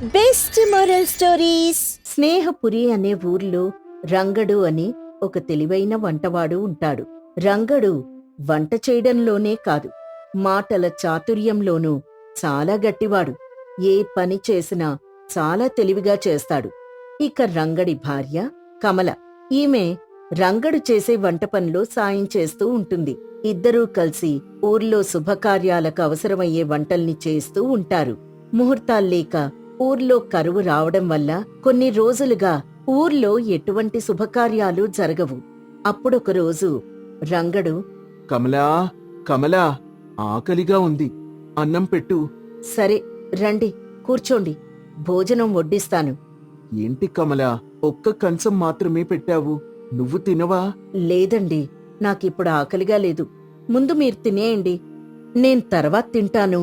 Best moral stories. Snehapuri అనే ఊర్లో రంగడు అని ఒక తెలివైన వంటవాడు ఉంటాడు. రంగడు వంట చేయడంలోనే కాదు, మాటల చాతుర్యంలోనూ చాలా గట్టివాడు. ఏ పని చేసినా చాలా తెలివిగా చేస్తాడు. ఇక రంగడి భార్య కమల. ఈమె రంగడు చేసే వంట పనిలో సాయం చేస్తూ ఉంటుంది. ఇద్దరూ కలిసి ఊర్లో శుభకార్యాలకు అవసరమయ్యే వంటల్ని చేస్తూ ఉంటారు. ముహూర్తాల్లేక ఊర్లో కరువు రావడం వల్ల కొన్ని రోజులుగా ఊర్లో ఎటువంటి శుభకార్యాలు జరగవు. అప్పుడొకరోజు రంగడు, కమలా, కమలా, ఆకలిగా ఉంది, అన్నం పెట్టు. సరే రండి, కూర్చోండి, భోజనం వడ్డిస్తాను. ఏంటి కమలా, ఒక్క కంచం మాత్రమే పెట్టావు, నువ్వు తినవా? లేదండి, నాకిప్పుడు ఆకలిగా లేదు. ముందు మీరు తినేయండి, నేను తర్వాత తింటాను.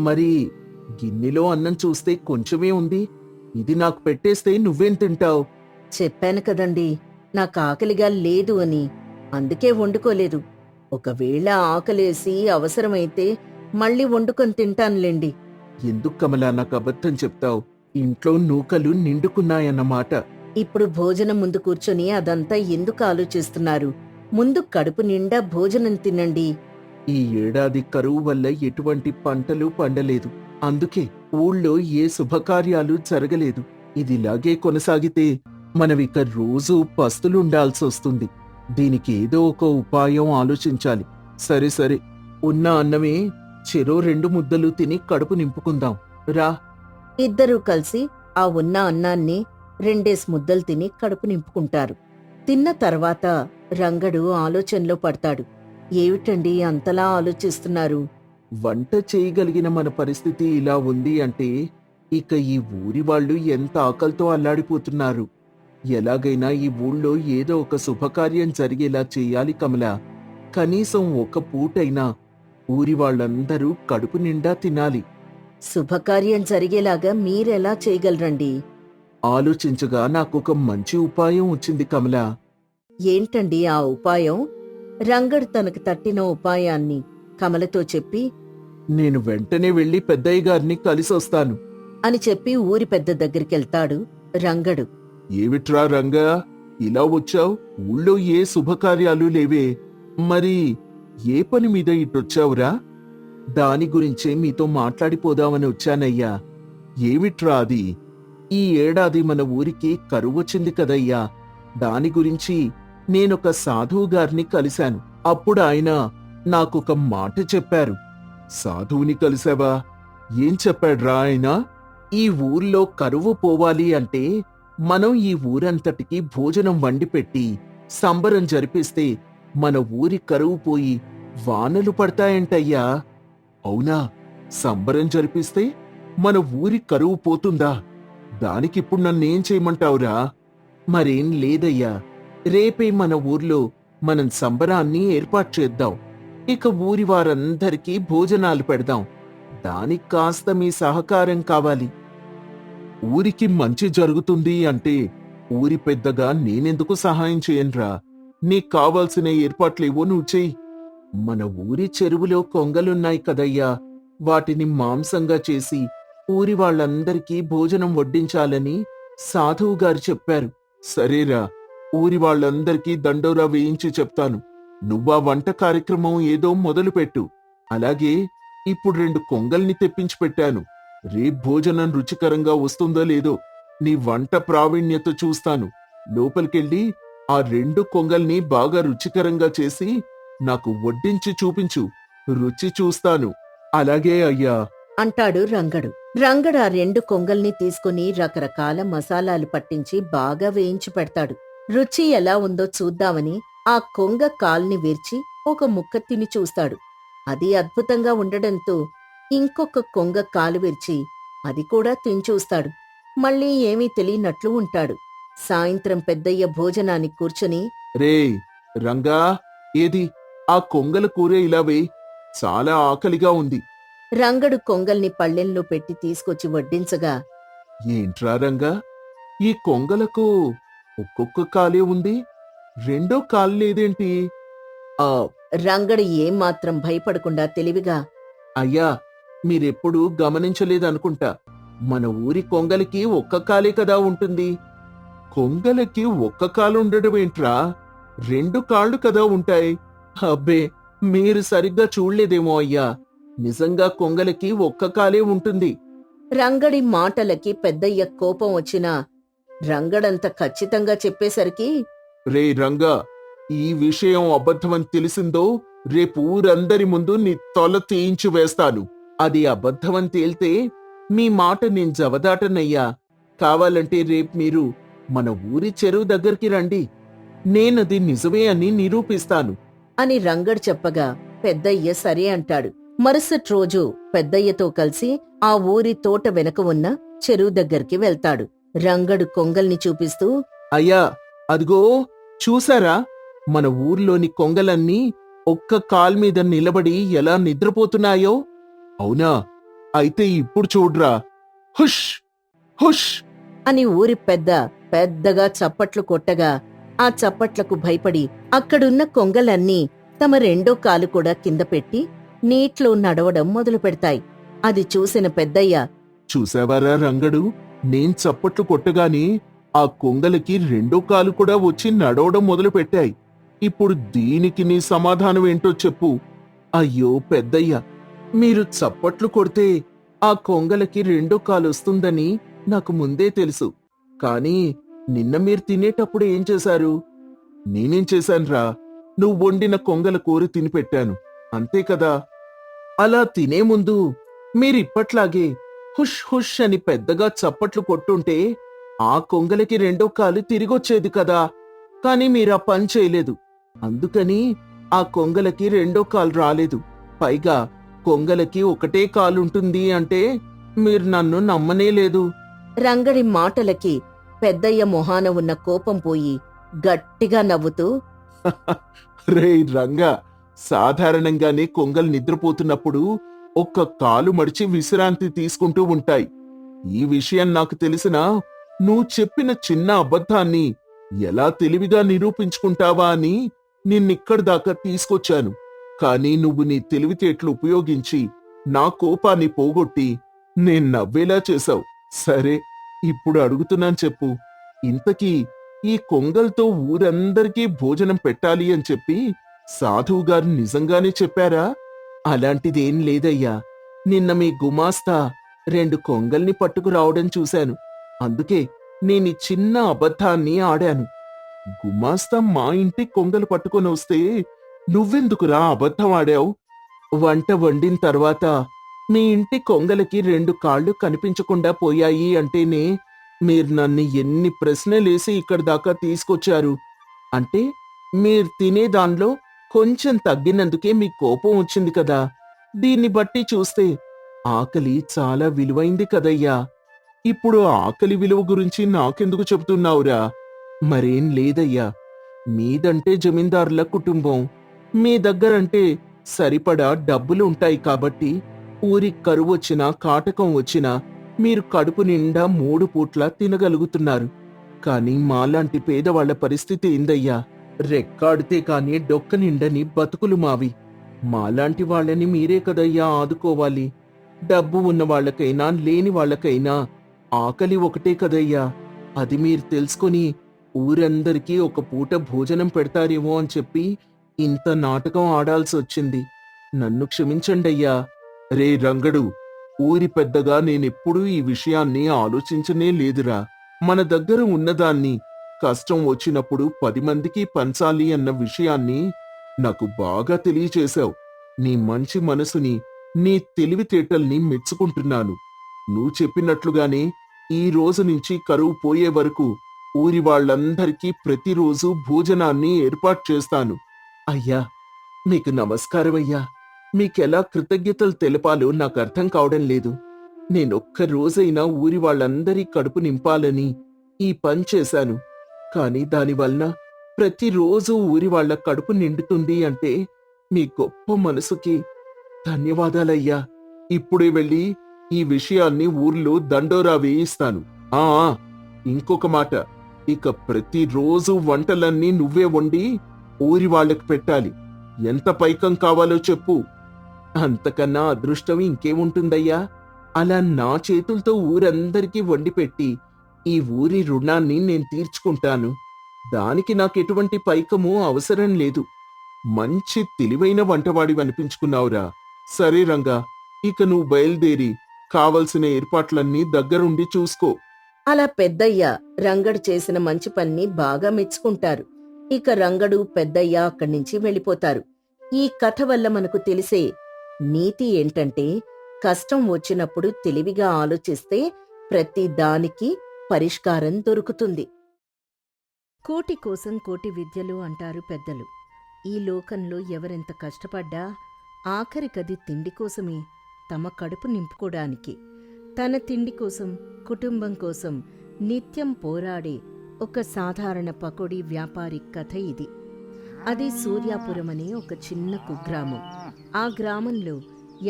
మరి గిన్నెలో అన్నం చూస్తే కొంచెమే ఉంది, ఇది నాకు పెట్టేస్తే నువ్వేం తింటావు? చెప్పాను కదండి, నాకు ఆకలిగా లేదు అని, అందుకే వండుకోలేదు. ఒకవేళ ఆకలేసి అవసరమైతే మళ్ళీ వండుకొని తింటానులేండి. ఎందుకు కమలా నాకు అబద్ధం చెప్తావు? ఇంట్లో నూకలు నిండుకున్నాయన్నమాట. ఇప్పుడు భోజనం ముందు కూర్చొని అదంతా ఎందుకు ఆలోచిస్తున్నారు? ముందు కడుపు నిండా భోజనం తినండి. ఈ ఏడాది కరువు వల్ల ఎటువంటి పంటలు పండలేదు, అందుకే ఊళ్ళో ఏ శుభకార్యాలు జరగలేదు. ఇదిలాగే కొనసాగితే మనమిక రోజూ పస్తులుండాల్సొస్తుంది. దీనికి ఏదో ఒక ఉపాయం ఆలోచించాలి. సరే సరే, ఉన్న అన్నమే చెరో 2 ముద్దలు తిని కడుపు నింపుకుందాం రా. ఇద్దరూ కలిసి ఆ ఉన్న అన్నాన్ని 2 ముద్దలు తిని కడుపు నింపుకుంటారు. తిన్న తర్వాత రంగడు ఆలోచనలో పడతాడు. ఏమిటండి అంతలా ఆలోచిస్తున్నారు? వంట చేయగలిగిన మన పరిస్థితి ఇలా ఉంది అంటే ఇక ఈ ఊరి వాళ్ళు ఎంత ఆకలితో అల్లాడిపోతున్నారు. ఎలాగైనా ఈ ఊళ్ళో ఏదో ఒక శుభకార్యం జరిగేలా చెయ్యాలి కమలా. కనీసం ఒక పూటైనా ఊరి వాళ్ళందరూ కడుపు నిండా తినాలి. శుభకార్యం జరిగేలాగా మీరెలా చేయగలరండి? ఆలోచించగా నాకొక మంచి ఉపాయం వచ్చింది కమలా. ఏంటండి ఆ ఉపాయం? రంగడు తనకు తట్టిన ఉపాయాన్ని కమలతో చెప్పి, నేను వెంటనే వెళ్లి పెద్దయ్య గారిని కలిసొస్తాను అని చెప్పి ఊరి పెద్ద దగ్గరికెళ్తాడు రంగడు. ఏమిట్రా రంగా, ఇలా వచ్చావు? ఊళ్ళో ఏ శుభకార్యాలు లేవే, మరి ఏ పని మీద ఇటొచ్చావురా? దాని గురించే మీతో మాట్లాడిపోదామని వచ్చానయ్యా. ఏమిట్రా అది? ఈ ఏడాది మన ఊరికి కరువొచ్చింది కదయ్యా, దాని గురించి నేనొక సాధువు గారిని కలిశాను. అప్పుడు ఆయన నాకొక మాట చెప్పారు. సాధువుని కలిసావా? ఏం చెప్పాడ్రా ఆయన? ఈ ఊర్లో కరువు పోవాలి అంటే మనం ఈ ఊరంతటికి భోజనం వండిపెట్టి సంబరం జరిపిస్తే మన ఊరి కరువు పోయి వానలు పడతాయంటయ్యా. అవునా? సంబరం జరిపిస్తే మన ఊరి కరువు పోతుందా? దానికిప్పుడు నన్నేం చేయమంటావురా? మరేం లేదయ్యా, రేపే మన ఊర్లో మనం సంబరాన్ని ఏర్పాటు చేద్దాం. ఇక ఊరి వారందరికీ భోజనాలు పెడదాం. దానికి కాస్త మీ సహకారం కావాలి. ఊరికి మంచి జరుగుతుంది అంటే ఊరి పెద్దగా నేనెందుకు సహాయం చేయనురా? నీకు కావాల్సిన ఏర్పాట్లేవో నువ్వు చెయ్యి. మన ఊరి చెరువులో కొంగలున్నాయి కదయ్యా, వాటిని మాంసంగా చేసి ఊరి వాళ్ళందరికీ భోజనం వడ్డించాలని సాధువుగారు చెప్పారు. సరేరా, ఊరి వాళ్ళందరికీ దండోరా వేయించి చెప్తాను. నువ్వా వంట కార్యక్రమం ఏదో మొదలుపెట్టు. అలాగే ఇప్పుడు 2 కొంగల్ని తెప్పించి పెట్టాను. రేపు భోజనం రుచికరంగా వస్తుందో లేదో నీ వంట ప్రావీణ్యత చూస్తాను. లోపలికెళ్ళి ఆ 2 కొంగల్ని బాగా రుచికరంగా చేసి నాకు వడ్డించి చూపించు. రుచి చూస్తాను. అలాగే అయ్యా అంటాడు రంగడు. రంగడు ఆ 2 కొంగల్ని తీసుకుని రకరకాల మసాలాలు పట్టించి బాగా వేయించి పెడతాడు. రుచి ఎలా ఉందో చూద్దామని ఆ కొంగ కాల్ని విరిచి ఒక ముక్క తిని చూస్తాడు. అది అద్భుతంగా ఉండడంతో ఇంకొక కొంగ కాలు విరిచి అది కూడా తిని చూస్తాడు. మళ్ళీ ఏమీ తెలియనట్లు ఉంటాడు. సాయంత్రం పెద్దయ్య భోజనానికి కూర్చుని, రేయ్ రంగా, ఏది ఆ కొంగల కూర ఇలా వేయ్, చాలా ఆకలిగా ఉంది. రంగడు కొంగల్ని పళ్ళెంలో పెట్టి తీసుకొచ్చి వడ్డించగా, ఏంట్రా రంగా, ఈ కొంగలకు ఒక్కొక్క కాలే ఉంది, రెండో కాలు లేదేంటి? ఆ రంగడు ఏమాత్రం భయపడకుండా తెలివిగా, అయ్యా, మీరెప్పుడూ గమనించలేదనుకుంటా, మన ఊరి కొంగలకి ఒక్క కాలే కదా ఉంటుంది. కొంగలకి ఒక్క కాలు ఉండడం ఏంట్రా? 2 కాళ్ళు కదా ఉంటాయి. అబ్బే, మీరు సరిగ్గా చూడలేదేమో అయ్యా. నిజంగా కొంగలకి ఒక్క కాలే ఉంటుంది. రంగడి మాటలకి పెద్దయ్య కోపం వచ్చినా రంగడంత ఖచ్చితంగా చెప్పేసరికి రే రంగా, ఈ విషయం అబద్ధమని తెలిసిందో రేపు ఊరందరి ముందు నీ తల తీయించి వేస్తాను. అది అబద్ధమని తేల్తే మీ మాట నేను జవదాటనయ్యా. కావాలంటే రేపు మీరు మన ఊరి చెరువు దగ్గరికి రండి. నేనది నిజమే అని నిరూపిస్తాను. అని రంగడు చెప్పగా పెద్దయ్య సరే అంటాడు. మరుసటి రోజు పెద్దయ్యతో కలిసి ఆ ఊరి తోట వెనక ఉన్న చెరువు దగ్గరికి వెళ్తాడు. రంగడు కొంగల్ని చూపిస్తూ, అయ్యా, అదిగో చూసారా? మన ఊర్లోని కొంగలన్నీ ఒక్క కాల్ మీద నిలబడి ఎలా నిద్రపోతున్నాయో. అవునా? అయితే ఇప్పుడు చూడ్రా. హుష్ హుష్ అని ఊరి పెద్దగా చప్పట్లు కొట్టగా ఆ చప్పట్లకు భయపడి అక్కడున్న కొంగలన్నీ తమ రెండో కాలు కూడా కింద పెట్టి నీట్లో నడవడం మొదలు పెడతాయి. అది చూసిన పెద్దయ్య, చూసావారా రంగడు? నేను చప్పట్లు కొట్టగానే ఆ కొంగలకి రెండో కాలు కూడా వచ్చి నడవడం మొదలు పెట్టాయి. ఇప్పుడు దీనికి నీ సమాధానం ఏంటో చెప్పు. అయ్యో పెద్దయ్య, మీరు చప్పట్లు కొడితే ఆ కొంగలకి రెండో కాలు వస్తుందని నాకు ముందే తెలుసు. కానీ నిన్న మీరు తినేటప్పుడు ఏం చేశారు? నేనేం చేశాన్రా? నువ్వు వండిన కొంగల కూర తినిపెట్టాను, అంతే కదా. అలా తినే ముందు మీరిప్పట్లాగే హుష్ హుష్ అని పెద్దగా చప్పట్లు కొట్టుంటే ఆ కొంగలకి రెండో కాలు తిరిగొచ్చేది కదా. కాని మీరా పని చేయలేదు. అందుకని ఆ కొంగలకి రెండో కాలు రాలేదు. పైగా కొంగలకి ఒకటే కాలుంటుంది అంటే మీరు నన్ను నమ్మనే లేదు. రంగడి మాటలకి పెద్దయ్య మొహాన ఉన్న కోపం పోయి గట్టిగా నవ్వుతూ, రేయ్ రంగా, సాధారణంగానే కొంగలు నిద్రపోతున్నప్పుడు ఒక్క కాలు మడిచి విశ్రాంతి తీసుకుంటూ ఉంటాయి. ఈ విషయం నాకు తెలిసినా నువ్వు చెప్పిన చిన్న అబద్ధాన్ని ఎలా తెలివిగా నిరూపించుకుంటావా అని నిన్నిక్కడి దాకా తీసుకొచ్చాను. కాని నువ్వు నీ తెలివితేటలు ఉపయోగించి నా కోపాన్ని పోగొట్టి నేను నవ్వేలా చేశావు. సరే, ఇప్పుడు అడుగుతున్నాను చెప్పు. ఇంతకీ ఈ కొంగల్తో ఊరందరికీ భోజనం పెట్టాలి అని చెప్పి సాధువుగారు నిజంగానే చెప్పారా? అలాంటిదేం లేదయ్యా. నిన్న మీ గుమాస్తా 2 కొంగల్ని పట్టుకురావడం చూశాను. అందుకే నేనీ చిన్న అబద్ధాన్ని ఆడాను. గుమాస్తా మా ఇంటి కొంగలు పట్టుకొని వస్తే నువ్వెందుకురా అబద్ధం ఆడావు? వంట వండిన తర్వాత మీ ఇంటి కొంగలకి 2 కాళ్ళు కనిపించకుండా పోయాయి అంటేనే మీరు నన్ను ఎన్ని ప్రశ్నలేసి ఇక్కడి దాకా తీసుకొచ్చారు. అంటే మీరు తినే దానిలో కొంచెం తగ్గినందుకే మీ కోపం వచ్చింది కదా. దీన్ని బట్టి చూస్తే ఆకలి చాలా విలువైంది కదయ్యా. ఇప్పుడు ఆకలి విలువ గురించి నాకెందుకు చెబుతున్నావురా? మరేం లేదయ్యా. మీదంటే జమీందారుల కుటుంబం. మీ దగ్గరంటే సరిపడా డబ్బులు ఉంటాయి కాబట్టి ఊరి కరువొచ్చినా కాటకం వచ్చినా మీరు కడుపు నిండా 3 పూట్లా తినగలుగుతున్నారు. కాని మాలాంటి పేదవాళ్ల పరిస్థితి ఏందయ్యా? రెక్కాడితే కాని డొక్క నిండని బతుకులు మావి. మాలాంటి వాళ్ళని మీరే కదయ్యా ఆదుకోవాలి. డబ్బు ఉన్న వాళ్ళకైనా లేని వాళ్ళకైనా ఆకలి ఒకటే కదయ్యా. అది మీరు తెలుసుకొని ఊరందరికీ ఒక పూట భోజనం పెడతారేమో అని చెప్పి ఇంత నాటకం ఆడాల్సొచ్చింది. నన్ను క్షమించండయ్యా. రే రంగడు, ఊరి పెద్దగా నేనెప్పుడూ ఈ విషయాన్ని ఆలోచించనే లేదురా. మన దగ్గర ఉన్నదాన్ని కష్టం వచ్చినప్పుడు 10 మందికి పంచాలి అన్న విషయాన్ని నాకు బాగా తెలియచేశావు. నీ మంచి మనసుని, నీ తెలివితేటల్ని మెచ్చుకుంటున్నాను. నువ్వు చెప్పినట్లుగానే ఈ రోజు నుంచి కరువు పోయే వరకు ఊరి వాళ్ళందరికీ ప్రతిరోజు భోజనాన్ని ఏర్పాటు చేస్తాను. అయ్యా, మీకు నమస్కారమయ్యా. మీకెలా కృతజ్ఞతలు తెలపాలో నాకు అర్థం కావడం లేదు. నేనొక్క రోజైనా ఊరి వాళ్ళందరి కడుపు నింపాలని ఈ పని చేశాను. కాని దానివలన ప్రతిరోజు ఊరి వాళ్ల కడుపు నిండుతుంది అంటే మీ గొప్ప మనసుకి ధన్యవాదాలయ్యా. ఇప్పుడే వెళ్ళి ఈ విషయాన్ని ఊర్లో దండోరా వేయిస్తాను. ఆ ఇంకొక మాట, ఇక ప్రతిరోజు వంటలన్నీ నువ్వే వండి ఊరి వాళ్ళకి పెట్టాలి. ఎంత పైకం కావాలో చెప్పు. అంతకన్నా అదృష్టం ఇంకేముంటుందయ్యా? అలా నా చేతులతో ఊరందరికీ వండి పెట్టి ఈ ఊరి రుణాన్ని నేను తీర్చుకుంటాను. దానికి నాకెటువంటి పైకము అవసరం లేదు. మంచి తెలివైన వంటవాడివి అనిపించుకున్నావురా. సరే రంగా, ఇక నువ్వు బయలుదేరి కావలసిన ఏర్పాట్లన్నీ దగ్గరుండి చూసుకో. అలా పెద్దయ్య రంగడు చేసిన మంచి పనిని బాగా మెచ్చుకుంటారు. ఇక రంగడు పెద్దయ్య అక్కడి నుంచి వెళ్ళిపోతారు. ఈ కథ వల్ల మనకు తెలిసే నీతి ఏంటంటే, కష్టం వచ్చినప్పుడు తెలివిగా ఆలోచిస్తే ప్రతి దానికి పరిష్కారం దొరుకుతుంది. కోటి కోసం కోటి విద్యలు అంటారు పెద్దలు. ఈ లోకంలో ఎవరెంత కష్టపడ్డా ఆఖరికది తిండి కోసమే, తమ కడుపు నింపుకోడానికి. తన తిండి కోసం, కుటుంబం కోసం నిత్యం పోరాడే ఒక సాధారణ పకోడీ వ్యాపారి కథ ఇది. అది సూర్యాపురం అనే ఒక చిన్న కుగ్రామం. ఆ గ్రామంలో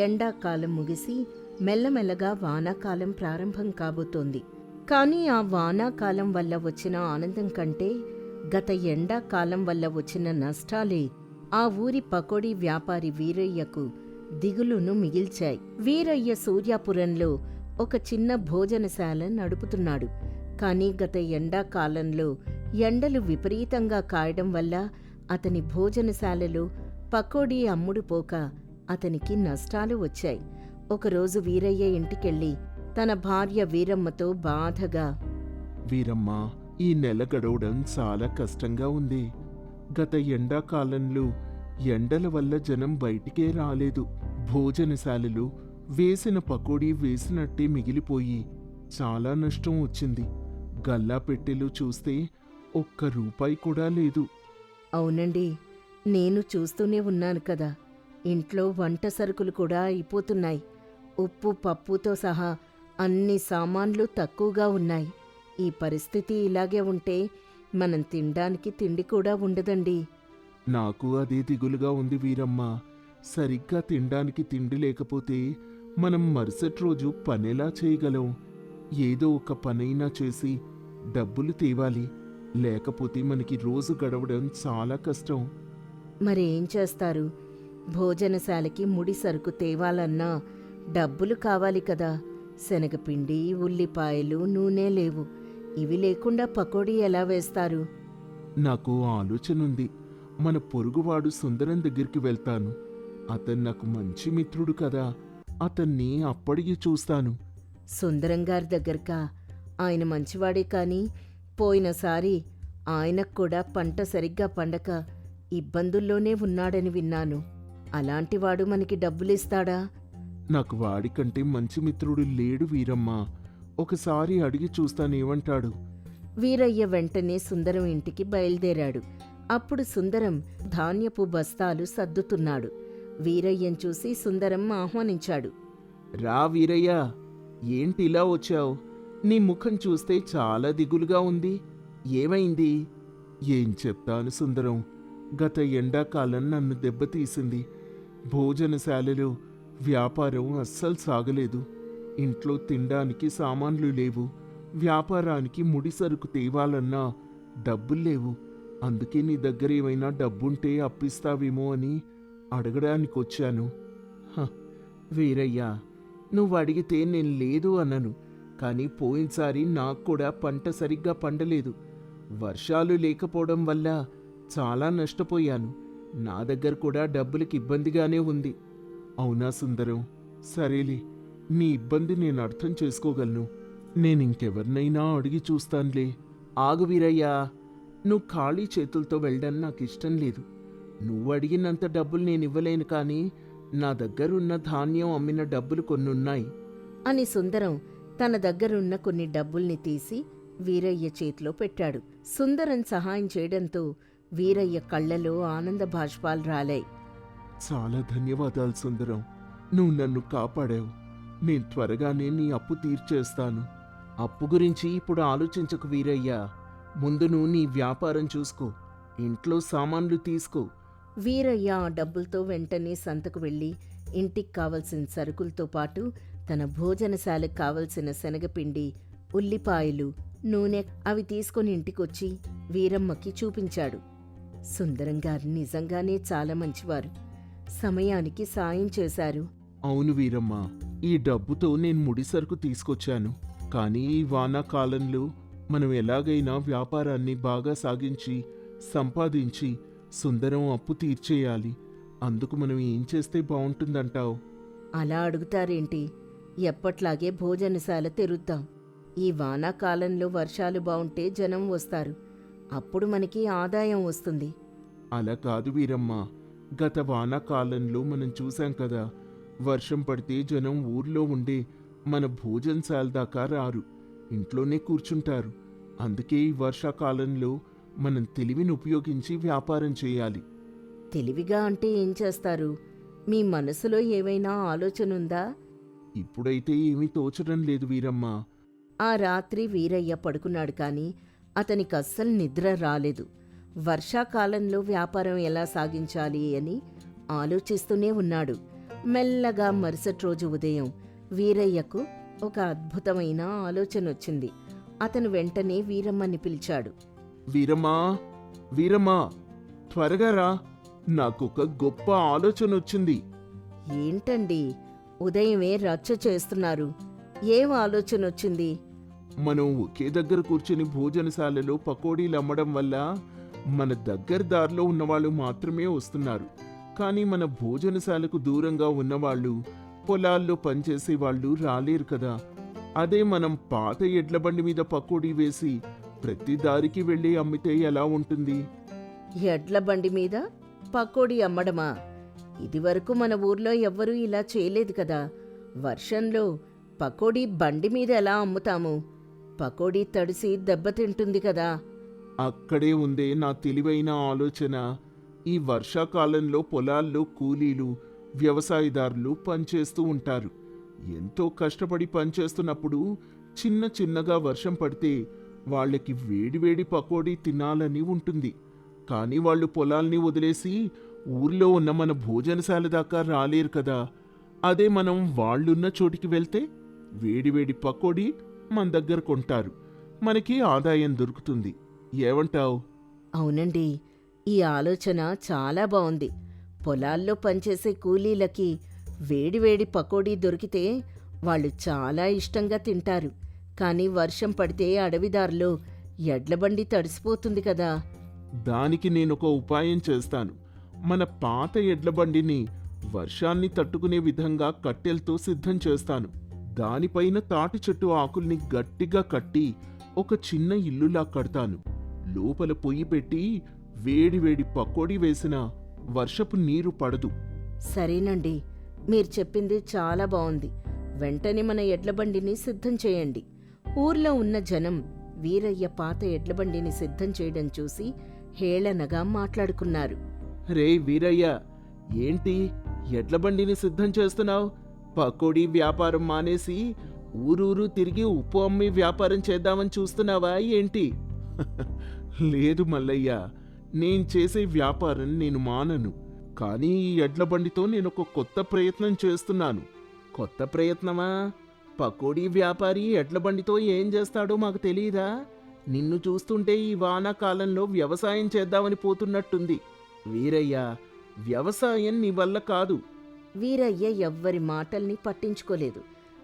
ఎండాకాలం ముగిసి మెల్లమెల్లగా వానాకాలం ప్రారంభం కాబోతోంది. కానీ ఆ వానాకాలం వల్ల వచ్చిన ఆనందం కంటే గత ఎండాకాలం వల్ల వచ్చిన నష్టాలే ఆ ఊరి పకోడీ వ్యాపారి వీరయ్యకు దిగులును మిగిల్చాయి. వీరయ్య సూర్యాపురంలో ఒక చిన్న భోజనశాల నడుపుతున్నాడు. కానీ గత ఎండాకాలంలో ఎండలు విపరీతంగా కాయడం వల్ల అతని భోజనశాలలో పకోడీ అమ్ముడు పోక అతనికి నష్టాలు వచ్చాయి. ఒకరోజు వీరయ్య ఇంటికెళ్ళి తన భార్య వీరమ్మతో బాధగా, వీరమ్మ, ఈ నెల గడవడం చాలా కష్టంగా ఉంది. గత ఎండాకాలంలో ఎండల వల్ల జనం బయటికే రాలేదు. భోజనశాలలు వేసిన పకోడీ వేసినట్టే మిగిలిపోయి చాలా నష్టం వచ్చింది. గల్లా పెట్టెలు చూస్తే ఒక్క రూపాయి కూడా లేదు. అవునండి, నేను చూస్తూనే ఉన్నాను కదా. ఇంట్లో వంట సరుకులు కూడా అయిపోతున్నాయి. ఉప్పు పప్పుతో సహా అన్ని సామాన్లు తక్కువగా ఉన్నాయి. ఈ పరిస్థితి ఇలాగే ఉంటే మనం తినడానికి తిండి కూడా ఉండదండి. నాకు అదే దిగులుగా ఉంది వీరమ్మ. సరిగ్గా తినడానికి తిండి లేకపోతే మనం మరుసటి రోజు పనెలా చేయగలం? ఏదో ఒక పనైనా చేసి డబ్బులు తేవాలి. లేకపోతే మనకి రోజు గడవడం చాలా కష్టం. మరేం చేస్తారు? భోజనశాలకి ముడి సరుకు తేవాలన్నా డబ్బులు కావాలి కదా. శనగపిండి, ఉల్లిపాయలు, నూనె లేవు. ఇవి లేకుండా పకోడీ ఎలా వేస్తారు? నాకు ఆలోచనుంది. మన పొరుగువాడు సుందరం దగ్గరికి వెళ్తాను. అతను నాకు మంచి మిత్రుడు కదా. అతన్ని అప్పడికి చూస్తాను. సుందరం గారి దగ్గరకా? ఆయన మంచివాడే కాని పోయినసారి ఆయనకు కూడా పంట సరిగ్గా పండక ఇబ్బందుల్లోనే ఉన్నాడని విన్నాను. అలాంటివాడు మనకి డబ్బులిస్తాడా? నాకు వాడికంటే మంచి మిత్రుడు లేడు వీరమ్మ. ఒకసారి అడిగి చూస్తానేమంటాడు. వీరయ్య వెంటనే సుందరం ఇంటికి బయలుదేరాడు. అప్పుడు సుందరం ధాన్యపు బస్తాలు సర్దుతున్నాడు. వీరయ్యను చూసి సుందరం ఆహ్వానించాడు. రా వీరయ్య, ఏంటి ఇలా వచ్చావు? నీ ముఖం చూస్తే చాలా దిగులుగా ఉంది. ఏమైంది? ఏం చెప్తాను సుందరం, గత ఎండాకాలం నన్ను దెబ్బతీసింది. భోజనశాలలో వ్యాపారం అస్సలు సాగలేదు. ఇంట్లో తినడానికి సామాన్లు లేవు. వ్యాపారానికి ముడి సరుకు తేవాలన్నా డబ్బులు లేవు. అందుకే నీ దగ్గర ఏమైనా డబ్బుంటే అప్పిస్తావేమో అని అడగడానికొచ్చాను. వీరయ్యా, నువ్వు అడిగితే నేను లేదు అన్నను. కానీ పోయినసారి నాకు కూడా పంట సరిగ్గా పండలేదు. వర్షాలు లేకపోవడం వల్ల చాలా నష్టపోయాను. నా దగ్గర కూడా డబ్బులకి ఇబ్బందిగానే ఉంది. అవునా సుందరం? సరేలే, నీ ఇబ్బంది నేను అర్థం చేసుకోగలను. నేనింకెవరినైనా అడిగి చూస్తానులే. ఆగు వీరయ్యా, నువ్వు ఖాళీ చేతులతో వెళ్ళడం నాకు ఇష్టం లేదు. నువ్వు అడిగినంత డబ్బులు నేను ఇవ్వలేను, కానీ నా దగ్గరున్న ధాన్యం అమ్మిన డబ్బులు కొన్నున్నాయి అని సుందరం తన దగ్గరున్న కొన్ని డబ్బుల్ని తీసి వీరయ్య చేతిలో పెట్టాడు. సుందరం సహాయం చేయడంతో వీరయ్య కళ్ళలో ఆనంద బాష్పాలు రాలాయి. చాలా ధన్యవాదాలు సుందరం, నువ్వు నన్ను కాపాడావు. నేను త్వరగానే నీ అప్పు తీర్చేస్తాను. అప్పు గురించి ఇప్పుడు ఆలోచించకు వీరయ్యా. ముందు నువ్వు నీ వ్యాపారం చూసుకో, ఇంట్లో సామాన్లు తీసుకో. వీరయ్య ఆ డబ్బులతో వెంటనే సంతకు వెళ్ళి ఇంటికి కావలసిన సరుకులతో పాటు తన భోజనశాలకు కావలసిన శనగపిండి, ఉల్లిపాయలు, నూనె అవి తీసుకొని ఇంటికొచ్చి వీరమ్మకి చూపించాడు. సుందరం గారు నిజంగానే చాలా మంచివారు. సమయానికి సాయం చేశారు. అవును వీరమ్మ, ఈ డబ్బుతో నేను ముడిసరుకు తీసుకొచ్చాను. కానీ ఈ వానాకాలంలో మనం ఎలాగైనా వ్యాపారాన్ని బాగా సాగించి సంపాదించి సుందరం అప్పు తీర్చేయాలి. అందుకు మనం ఏం చేస్తే బాగుంటుందంటావు? అలా అడుగుతారేంటి? ఎప్పట్లాగే భోజనశాల తెరుద్దాం. ఈ వానాకాలంలో వర్షాలు బావుంటే జనం వస్తారు. అప్పుడు మనకి ఆదాయం వస్తుంది. అలా కాదు వీరమ్మ, గత వానాకాలంలో మనం చూశాం కదా, వర్షం పడితే జనం ఊర్లో ఉండే మన భోజనశాల దాకా రారు, ఇంట్లోనే కూర్చుంటారు. అందుకే ఈ వర్షాకాలంలో మనం తెలివిని ఉపయోగించి వ్యాపారం చేయాలి. తెలివిగా అంటే ఏం చేస్తారు? మీ మనసులో ఏవైనా ఆలోచన ఉందా? ఇప్పుడైతే ఏమీ తోచడం లేదు వీరమ్మ. ఆ రాత్రి వీరయ్య పడుకున్నాడు కానీ అతనికి అస్సలు నిద్ర రాలేదు. వర్షాకాలంలో వ్యాపారం ఎలా సాగించాలి అని ఆలోచిస్తూనే ఉన్నాడు. మెల్లగా మరుసటి రోజు ఉదయం వీరయ్యకు ఒక అద్భుతమైన ఆలోచన వచ్చింది. అతను వెంటనే వీరమ్మని పిలిచాడు. వీరమ్మా, వీరమ్మా, త్వరగా రా, నాకొక గొప్ప ఆలోచన వచ్చింది. ఏంటండి ఉదయమే రచ్చ చేస్తున్నారు? ఏం ఆలోచన వచ్చింది? మనం ఒకే దగ్గర కూర్చుని భోజనశాలలో పకోడీలు అమ్మడం వల్ల మన దగ్గర దారిలో ఉన్నవాళ్ళు మాత్రమే వస్తున్నారు. కానీ మన భోజనశాలకు దూరంగా ఉన్నవాళ్ళు, పొలాల్లో పనిచేసే వాళ్ళు రాలేరు కదా. అదే మనం పాత ఎడ్ల బండి మీద పకోడీ వేసి ప్రతి దారికి వెళ్ళి అమ్మితే ఎలా ఉంటుంది? ఎడ్ల బండి మీద పకోడీ అమ్మడమా? ఇదివరకు మన ఊర్లో ఎవ్వరూ ఇలా చేయలేదు కదా. వర్షంలో పకోడీ బండి మీద ఎలా అమ్ముతాము? పకోడీ తడిసి దెబ్బతింటుంది కదా. అక్కడే ఉందే నా తెలివైన ఆలోచన. ఈ వర్షాకాలంలో పొలాల్లో కూలీలు, వ్యవసాయదారులు పనిచేస్తూ ఉంటారు. ఎంతో కష్టపడి పనిచేస్తున్నప్పుడు చిన్న చిన్నగా వర్షం పడితే వాళ్ళకి వేడివేడి పకోడీ తినాలని ఉంటుంది. కానీ వాళ్ళు పొలాల్ని వదిలేసి ఊర్లో ఉన్న మన భోజనశాల దాకా రాలేరు కదా. అదే మనం వాళ్ళున్న చోటికి వెళ్తే వేడివేడి పకోడీ మన దగ్గర కొంటారు, మనకి ఆదాయం దొరుకుతుంది. ఏమంటావు? అవునండి, ఈ ఆలోచన చాలా బావుంది. పొలాల్లో పనిచేసే కూలీలకి వేడివేడి పకోడీ దొరికితే వాళ్ళు చాలా ఇష్టంగా తింటారు. కానీ వర్షం పడితే అడవిదారిలో ఎడ్లబండి తడిసిపోతుంది కదా. దానికి నేనొక ఉపాయం చేస్తాను. మన పాత ఎడ్లబండిని వర్షాన్ని తట్టుకునే విధంగా కట్టెలతో సిద్ధం చేస్తాను. దానిపైన తాటి చెట్టు ఆకుల్ని గట్టిగా కట్టి ఒక చిన్న ఇల్లులా కడతాను. లోపల పొయ్యి పెట్టి వేడివేడి పకోడీ వేసిన వర్షపు నీరు పడదు. సరేనండి, మీరు చెప్పింది చాలా బావుంది. వెంటనే మన ఎడ్లబండిని సిద్ధం చేయండి. ఊర్లో ఉన్న జనం వీరయ్య పాత ఎడ్లబండిని సిద్ధం చేయడం చూసి హేళనగా మాట్లాడుకున్నారు. రే వీరయ్య, ఏంటి ఎడ్లబండిని సిద్ధం చేస్తున్నావు? పకోడీ వ్యాపారం మానేసి ఊరూరు తిరిగి ఉప్పు అమ్మి వ్యాపారం చేద్దామని చూస్తున్నావా ఏంటి? లేదు మల్లయ్య, నేను చేసే వ్యాపారం నేను మానను. కానీ ఈ ఎడ్లబండితో నేను ఒక కొత్త ప్రయత్నం చేస్తున్నాను. కొత్త ప్రయత్నమా? పకోడీ వ్యాపారి ఎడ్లబండితో ఏం చేస్తాడో మాకు తెలియదా? నిన్ను చూస్తుంటే ఈ వానాకాలంలో వ్యవసాయం చేద్దామని పోతున్నట్టుంది. వీరయ్య, వ్యవసాయం నీ వల్ల కాదు. వీరయ్య ఎవ్వరి మాటల్ని పట్టించుకోలేదు.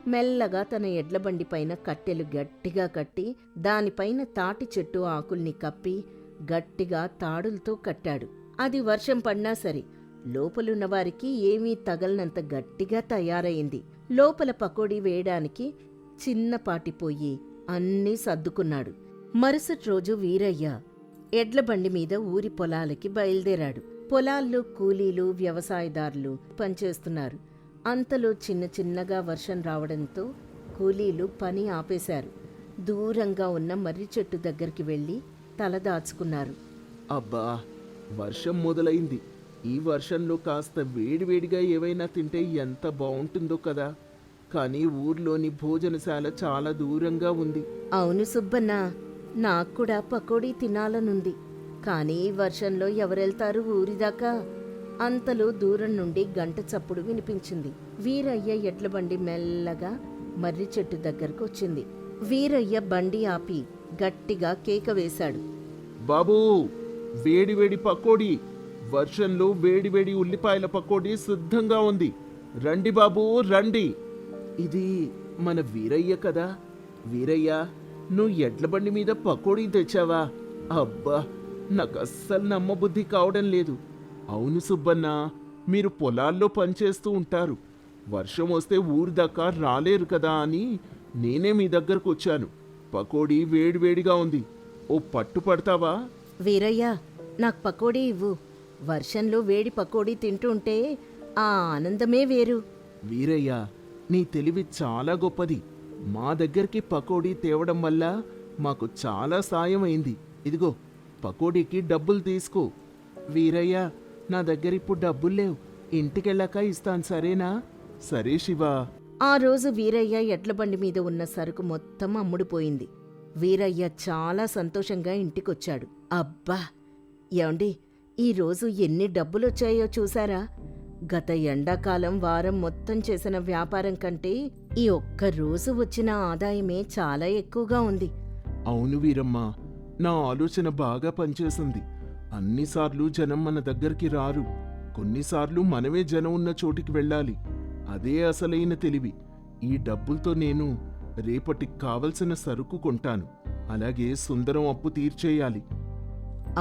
మెల్లగా తన ఎడ్లబండి పైన కట్టెలు గట్టిగా కట్టి దానిపైన తాటి చెట్టు ఆకుల్ని కప్పి గట్టిగా తాడులతో కట్టాడు. అది వర్షం పడినా సరే లోపలున్న వారికి ఏమీ తగలనంత గట్టిగా తయారైంది. లోపల పకోడీ వేయడానికి చిన్నపాటి పొయ్యి అన్నీ సర్దుకున్నాడు. మరుసటి రోజు వీరయ్య ఎడ్లబండి మీద ఊరి పొలాలకి బయలుదేరాడు. పొలాల్లో కూలీలు, వ్యవసాయదారులు పనిచేస్తున్నారు. అంతలో చిన్న చిన్నగా వర్షం రావడంతో కూలీలు పని ఆపేశారు. దూరంగా ఉన్న మర్రి చెట్టు దగ్గరికి వెళ్లి తలదాచుకున్నారు. అబ్బా, వర్షం మొదలైంది. ఈ వర్షంలో కాస్త వేడివేడిగా ఏవైనా తింటే ఎంత బాగుంటుందో కదా. కానీ ఊర్లోని భోజనశాల చాలా దూరంగా ఉంది. అవును సుబ్బన్న, నాకు కూడా పకోడీ తినాలనుంది. కానీ ఈ వర్షంలో ఎవరెళ్తారు ఊరిదాకా? అంతలో దూరం నుండి గంట చప్పుడు వినిపించింది. వీరయ్య ఎడ్లబండి మెల్లగా మర్రి చెట్టు దగ్గరకు వచ్చింది. వీరయ్య బండి ఆపి గట్టిగా కేక వేశాడు. బాబూ, వేడివేడి పకోడీ, వర్షంలో వేడివేడి ఉల్లిపాయల పకోడీ సిద్ధంగా ఉంది. రండి బాబూ, రండి. ఇది మన వీరయ్య కదా? వీరయ్య, నువ్వు ఎడ్ల బండి మీద పకోడీ తెచ్చావా? అబ్బా, నాకు అస్సలు నమ్మబుద్ధి కావడం లేదు. అవును సుబ్బన్న, మీరు పొలాల్లో పనిచేస్తూ ఉంటారు. వర్షం వస్తే ఊరి దాకా రాలేరు కదా అని నేనే మీ దగ్గరకు వచ్చాను. పకోడీ వేడివేడిగా ఉంది. ఓ పట్టు పడతావా? వీరయ్య, నాకు పకోడీ ఇవ్వు. వర్షంలో వేడి పకోడీ తింటుంటే ఆ ఆనందమే వేరు. వీరయ్య, నీ తెలివి చాలా గొప్పది. మా దగ్గరికి పకోడీ తేవడం వల్ల మాకు చాలా సాయం అయింది. ఇదిగో, పకోడీకి డబ్బులు తీసుకో. వీరయ్య, నా దగ్గర ఇప్పుడు డబ్బులు లేవు. ఇంటికెళ్ళాక ఇస్తాను, సరేనా? సరే శివ. ఆ రోజు వీరయ్య ఎడ్ల బండి మీద ఉన్న సరుకు మొత్తం అమ్ముడుపోయింది. వీరయ్య చాలా సంతోషంగా ఇంటికొచ్చాడు. అబ్బా, ఏమండి, ఈరోజు ఎన్ని డబ్బులొచ్చాయో చూసారా? గత ఎండాకాలం వారం మొత్తం చేసిన వ్యాపారం కంటే ఈ ఒక్క రోజు వచ్చిన ఆదాయమే చాలా ఎక్కువగా ఉంది. అవును వీరమ్మ, నా ఆలోచన బాగా పనిచేసింది. అన్నిసార్లు జనం మన దగ్గరికి రారు. కొన్నిసార్లు మనమే జనం ఉన్న చోటికి వెళ్ళాలి. అదే అసలైన తెలివి. ఈ డబ్బులతో నేను రేపటికి కావలసిన సరుకు కొంటాను. అలాగే సుందరం అప్పు తీర్చేయాలి.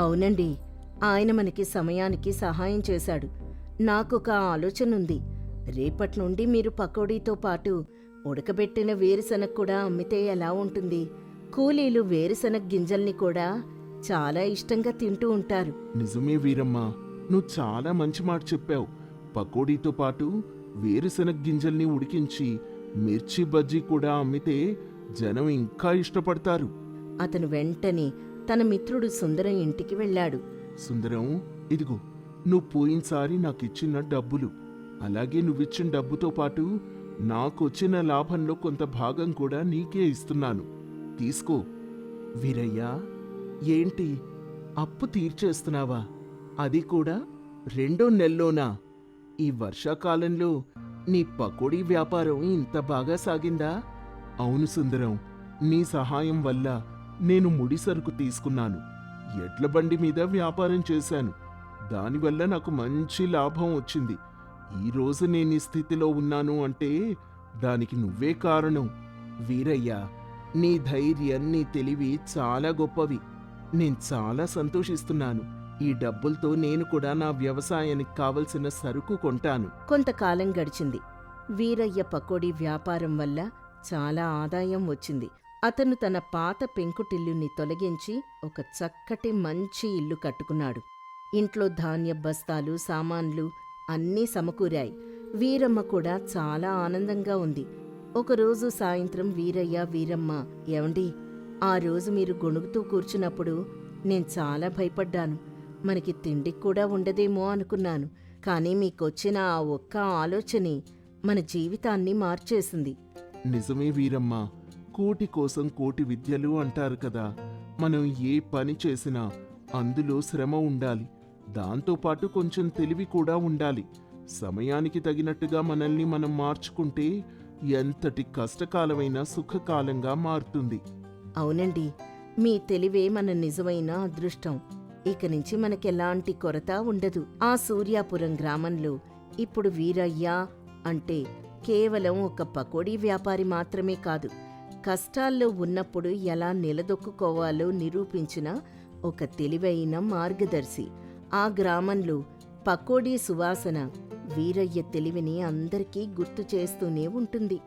అవునండి, ఆయన మనకి సమయానికి సహాయం చేశాడు. నాకొక ఆలోచనుంది. రేపటి నుండి మీరు పకోడీతో పాటు ఉడకబెట్టిన వేరుశనగ కూడా అమ్మితే ఎలా ఉంటుంది? కూలీలు వేరుశనగ గింజల్ని కూడా చాలా ఇష్టంగా తింటూ ఉంటారు. నిజమే వీరమ్మ, నువ్వు చాలా మంచి మాట చెప్పావు. పకోడీతో పాటు వేరుశనగ గింజల్ని ఉడికించి మిర్చి బజ్జీ కూడా అమ్మితే జనం ఇంకా ఇష్టపడతారు. అతను వెంటనే తన మిత్రుడు సుందరం ఇంటికి వెళ్ళాడు. సుందరం, ఇదిగో, నువ్వు పోయినసారి నాకిచ్చిన డబ్బులు. అలాగే నువ్విచ్చిన డబ్బుతో పాటు నాకొచ్చిన లాభంలో కొంత భాగం కూడా నీకే ఇస్తున్నాను. తీసుకో. వీరయ్య, ఏంటి, అప్పు తీర్చేస్తున్నావా? అది కూడా 2వ నెలలోనా? ఈ వర్షాకాలంలో నీ పకోడీ వ్యాపారం ఇంత బాగా సాగిందా? అవును సుందరం, నీ సహాయం వల్ల నేను ముడి సరుకు తీసుకున్నాను. ఎడ్ల బండి మీద వ్యాపారం చేశాను. దానివల్ల నాకు మంచి లాభం వచ్చింది. ఈరోజు నేను ఈ స్థితిలో ఉన్నాను అంటే దానికి నువ్వే కారణం. వీరయ్య, నీ ధైర్యం, నీ తెలివి చాలా గొప్పవి. నేను చాలా సంతోషిస్తున్నాను. ఈ డబ్బులతో నేను కూడా నా వ్యవసాయానికి కావలసిన సరుకు కొంటాను. కొంతకాలం గడిచింది. వీరయ్య పకోడీ వ్యాపారం వల్ల చాలా ఆదాయం వచ్చింది. అతను తన పాత పెంకుటిల్లుని తొలగించి ఒక చక్కటి మంచి ఇల్లు కట్టుకున్నాడు. ఇంట్లో ధాన్య బస్తాలు, సామాన్లు అన్నీ సమకూరాయి. వీరమ్మ కూడా చాలా ఆనందంగా ఉంది. ఒకరోజు సాయంత్రం వీరయ్య, వీరమ్మ, ఏమండి, ఆ రోజు మీరు గొణుగుతూ కూర్చున్నప్పుడు నేను చాలా భయపడ్డాను. మనకి తిండికి కూడా ఉండదేమో అనుకున్నాను. కానీ మీకొచ్చిన ఆ ఒక్క ఆలోచనే మన జీవితాన్ని మార్చేసింది. నిజమే వీరమ్మ, కోటి కోసం కోటి విద్యలు అంటారు కదా. మనం ఏ పని చేసినా అందులో శ్రమ ఉండాలి. దాంతోపాటు కొంచెం తెలివి కూడా ఉండాలి. సమయానికి తగినట్టుగా మనల్ని మనం మార్చుకుంటే ఎంతటి కష్టకాలమైనా సుఖకాలంగా మారుతుంది. అవునండి, మీ తెలివే మన నిజమైన అదృష్టం. ఇక నుంచి మనకెలాంటి కొరత ఉండదు. ఆ సూర్యాపురం గ్రామంలో ఇప్పుడు వీరయ్య అంటే కేవలం ఒక పకోడీ వ్యాపారి మాత్రమే కాదు, కష్టాల్లో ఉన్నప్పుడు ఎలా నిలదొక్కుకోవాలో నిరూపించిన ఒక తెలివైన మార్గదర్శి. ఆ గ్రామంలో పకోడీ సువాసన వీరయ్య తెలివిని అందరికీ గుర్తు చేస్తూనే ఉంటుంది.